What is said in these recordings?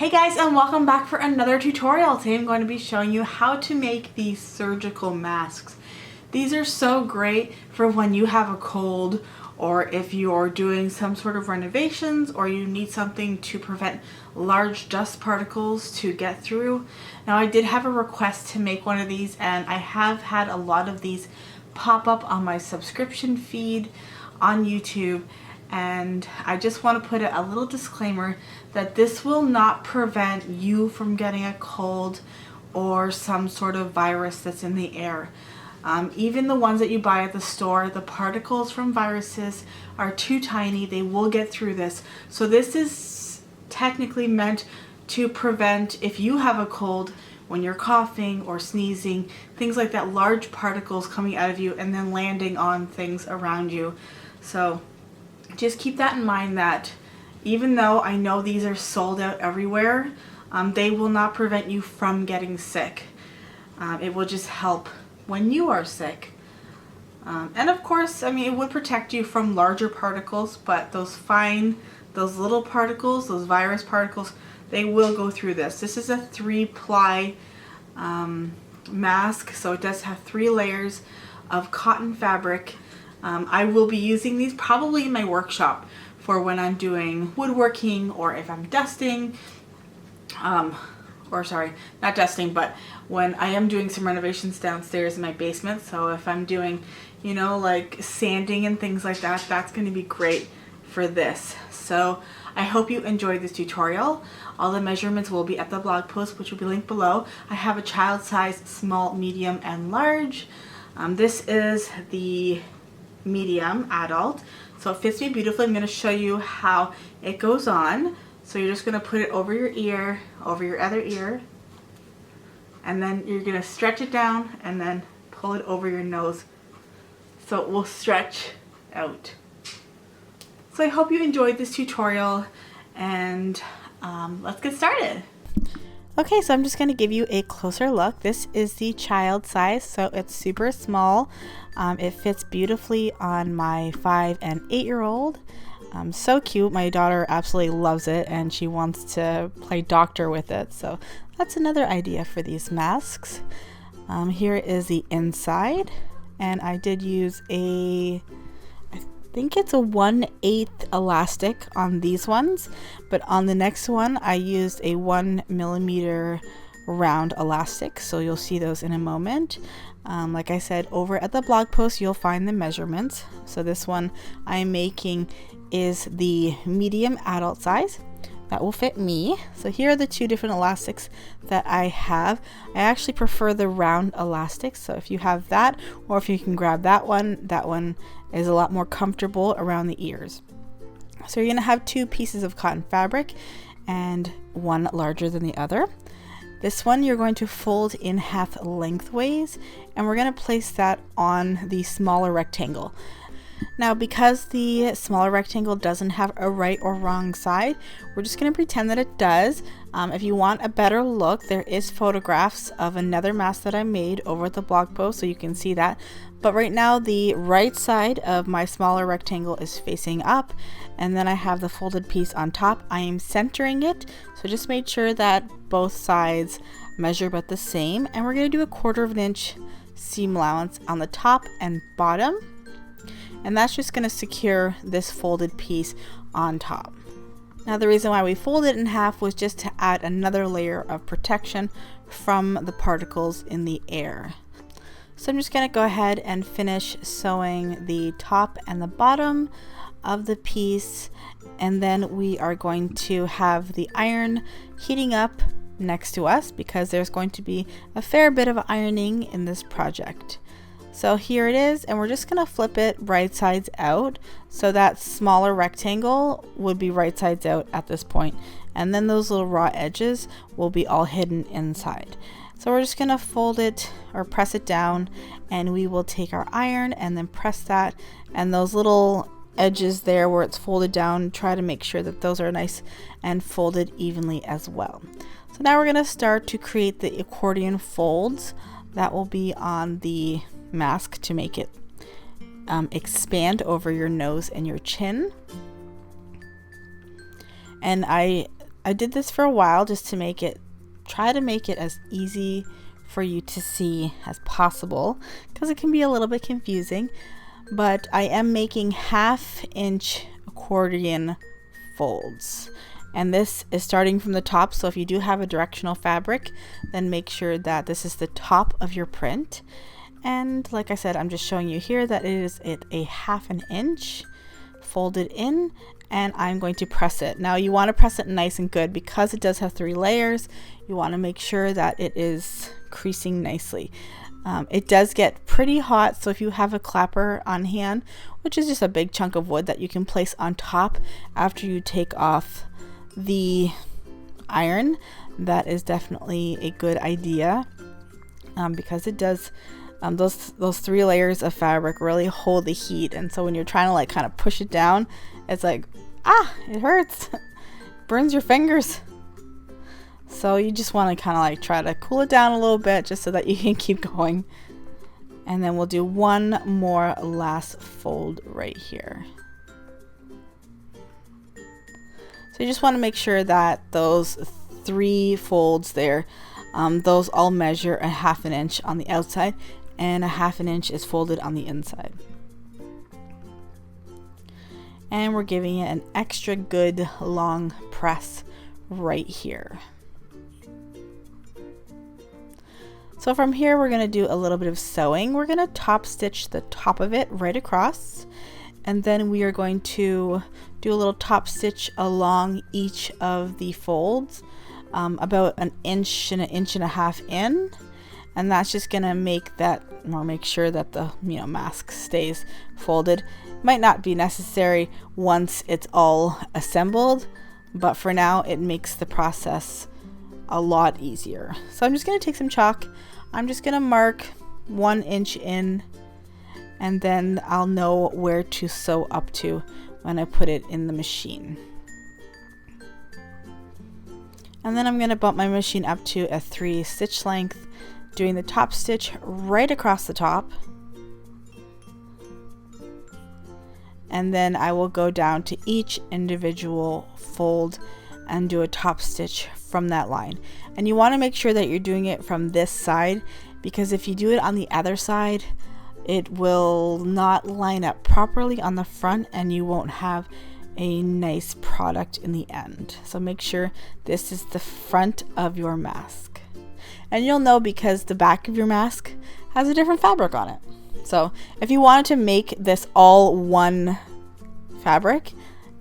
Hey guys, and welcome back for another tutorial. Today I'm going to be showing you how to make these surgical masks. These are so great for when you have a cold, or if you're doing some sort of renovations, or you need something to prevent large dust particles to get through. Now, I did have a request to make one of these, and I have had a lot of these pop up on my subscription feed on YouTube. And I just want to put a little disclaimer that this will not prevent you from getting a cold or some sort of virus that's in the air. Even the ones that you buy at the store, the particles from viruses are too tiny. They will get through this. So this is technically meant to prevent, if you have a cold, when you're coughing or sneezing, things like that, large particles coming out of you and then landing on things around you. So just keep that in mind, that even though I know these are sold out everywhere, they will not prevent you from getting sick. It will just help when you are sick. And of course, I mean, it would protect you from larger particles, but those little particles, those virus particles, they will go through this. This is a 3-ply mask, so it does have 3 layers of cotton fabric. I will be using these probably in my workshop for when I'm doing woodworking, or if I'm dusting, or sorry, not dusting, but when I am doing some renovations downstairs in my basement. So if I'm doing, you know, like sanding and things like that, that's going to be great for this. So I hope you enjoyed this tutorial. All the measurements will be at the blog post, which will be linked below. I have a child size, small, medium, and large. This is the medium adult, so it fits me beautifully. I'm going to show you how it goes on. So you're just going to put it over your ear, over your other ear, and then you're going to stretch it down and then pull it over your nose so it will stretch out. So I hope you enjoyed this tutorial, and let's get started. Okay, so I'm just going to give you a closer look. This is the child size, so it's super small. It fits beautifully on my 5 and 8-year-old. So cute. My daughter absolutely loves it, and she wants to play doctor with it. So that's another idea for these masks. Here is the inside, and I did use I think it's a 1/8 elastic on these ones, but on the next one I used a 1mm round elastic, so you'll see those in a moment. Like I said, over at the blog post you'll find the measurements. So this one I'm making is the medium adult size. That will fit me. So here are the 2 different elastics that I have. I actually prefer the round elastics, so if you have that, or if you can grab that one is a lot more comfortable around the ears. So you're going to have 2 pieces of cotton fabric, and one larger than the other. This one you're going to fold in half lengthways, and we're going to place that on the smaller rectangle. Now, because the smaller rectangle doesn't have a right or wrong side, we're just going to pretend that it does. If you want a better look, there is photographs of another mask that I made over at the blog post, so you can see that. But right now, the right side of my smaller rectangle is facing up, and then I have the folded piece on top. I am centering it, so just make sure that both sides measure about the same. And we're going to do a 1/4 inch seam allowance on the top and bottom. And that's just going to secure this folded piece on top. Now, the reason why we fold it in half was just to add another layer of protection from the particles in the air. So I'm just going to go ahead and finish sewing the top and the bottom of the piece, and then we are going to have the iron heating up next to us, because there's going to be a fair bit of ironing in this project. So here it is, and we're just going to flip it right sides out, so that smaller rectangle would be right sides out at this point, and then those little raw edges will be all hidden inside. So we're just going to fold it or press it down, and we will take our iron and then press that, and those little edges there where it's folded down, try to make sure that those are nice and folded evenly as well. So now we're going to start to create the accordion folds that will be on the mask to make it expand over your nose and your chin. And I I did this for a while just to try to make it as easy for you to see as possible, because it can be a little bit confusing. But I am making 1/2 inch accordion folds, and this is starting from the top. So if you do have a directional fabric, then make sure that this is the top of your print. And like I said, I'm just showing you here that it is a 1/2 inch folded in, and I'm going to press it. Now you want to press it nice and good because it does have 3 layers. You want to make sure that it is creasing nicely. It does get pretty hot, so if you have a clapper on hand, which is just a big chunk of wood that you can place on top after you take off the iron, that is definitely a good idea, because it does those 3 layers of fabric really hold the heat, and so when you're trying to like kind of push it down, it's like, it hurts. Burns your fingers. So you just want to kind of like try to cool it down a little bit just so that you can keep going. And then we'll do one more last fold right here. So you just want to make sure that those 3 folds there, those all measure a 1/2 inch on the outside, and a 1/2 inch is folded on the inside. And we're giving it an extra good long press right here. So from here, we're going to do a little bit of sewing. We're going to top stitch the top of it right across, and then we are going to do a little top stitch along each of the folds, about 1 inch and 1.5 inches in, and that's just going to make that, or make sure that the mask stays folded. Might not be necessary once it's all assembled, but for now it makes the process a lot easier. So I'm just going to take some chalk. I'm just going to mark 1 inch in, and then I'll know where to sew up to when I put it in the machine. And then I'm going to bump my machine up to a 3 stitch length, doing the top stitch right across the top. And then I will go down to each individual fold and do a top stitch from that line. And you want to make sure that you're doing it from this side, because if you do it on the other side, it will not line up properly on the front and you won't have a nice product in the end. So make sure this is the front of your mask. And you'll know because the back of your mask has a different fabric on it. So if you wanted to make this all one fabric,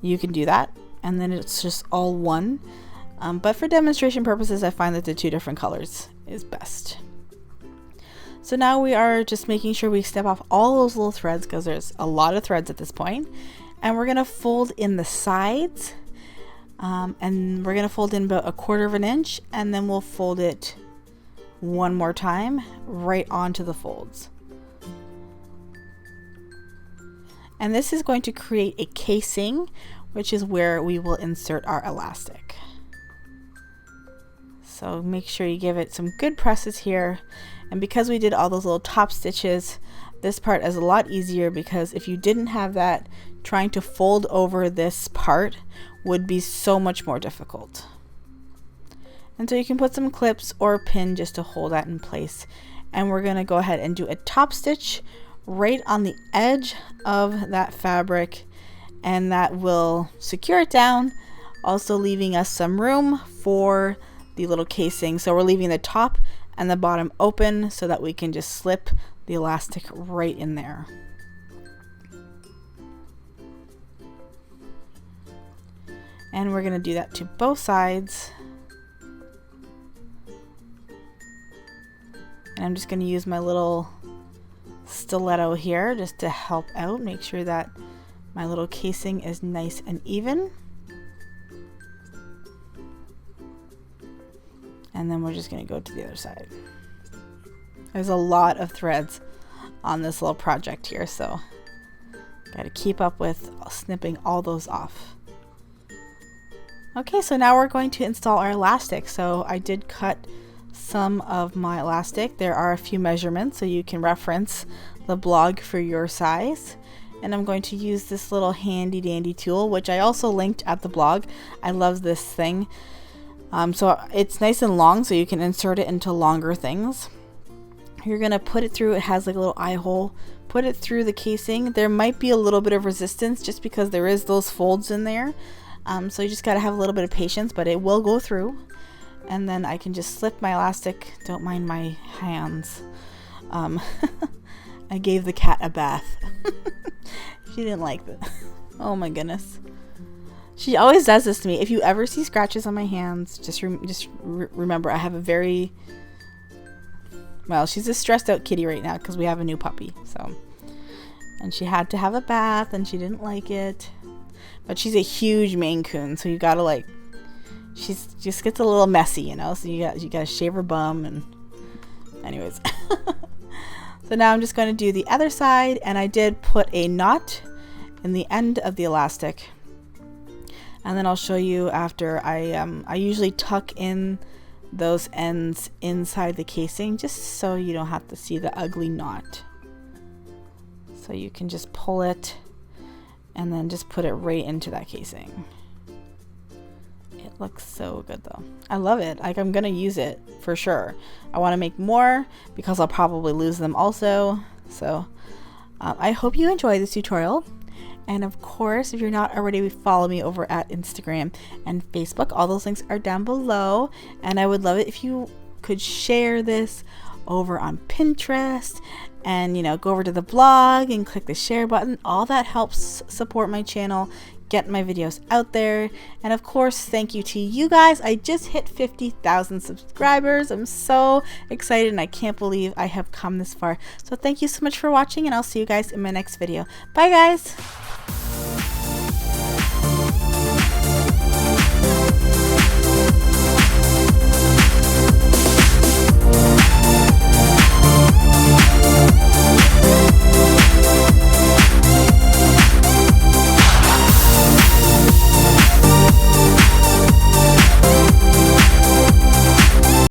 you can do that, and then it's just all one. But for demonstration purposes, I find that the 2 different colors is best. So now we are just making sure we step off all those little threads, because there's a lot of threads at this point. And we're going to fold in the sides, and we're going to fold in about 1/4 inch, and then we'll fold it one more time right onto the folds. And this is going to create a casing, which is where we will insert our elastic. So make sure you give it some good presses here. And because we did all those little top stitches, this part is a lot easier, because if you didn't have that, trying to fold over this part would be so much more difficult. And so you can put some clips or a pin just to hold that in place. And we're going to go ahead and do a top stitch right on the edge of that fabric, and that will secure it down, also leaving us some room for the little casing. So we're leaving the top and the bottom open so that we can just slip the elastic right in there. And we're going to do that to both sides. And I'm just going to use my little stiletto here just to help out, make sure that my little casing is nice and even. And then we're just going to go to the other side. There's a lot of threads on this little project here, so got to keep up with snipping all those off. Okay, so now we're going to install our elastic. So I did cut some of my elastic. There are a few measurements, so you can reference the blog for your size. and I'm going to use this little handy dandy tool, which I also linked at the blog. I love this thing. So it's nice and long, so you can insert it into longer things. You're gonna put it through, it has like a little eye hole, put it through the casing. There might be a little bit of resistance just because there is those folds in there. So you just gotta have a little bit of patience, but it will go through. And then I can just slip my elastic. Don't mind my hands. I gave the cat a bath. She didn't like that. Oh my goodness. She always does this to me. If you ever see scratches on my hands, just remember I have a very, well, she's a stressed out kitty right now because we have a new puppy. So, and she had to have a bath and she didn't like it. But she's a huge Maine Coon, so you gotta like, she's just gets a little messy, you know. So you gotta shave her bum and, anyways. So now I'm just going to do the other side, and I did put a knot in the end of the elastic. And then I'll show you after. I usually tuck in those ends inside the casing just so you don't have to see the ugly knot. So you can just pull it and then just put it right into that casing. It looks so good though. I love it. Like, I'm gonna use it for sure. I want to make more because I'll probably lose them also. So I hope you enjoy this tutorial. And of course, if you're not already, follow me over at Instagram and Facebook. All those links are down below. And I would love it if you could share this over on Pinterest and, you know, go over to the blog and click the share button. All that helps support my channel, get my videos out there. And of course, thank you to you guys. I just hit 50,000 subscribers. I'm so excited and I can't believe I have come this far. So thank you so much for watching, and I'll see you guys in my next video. Bye guys.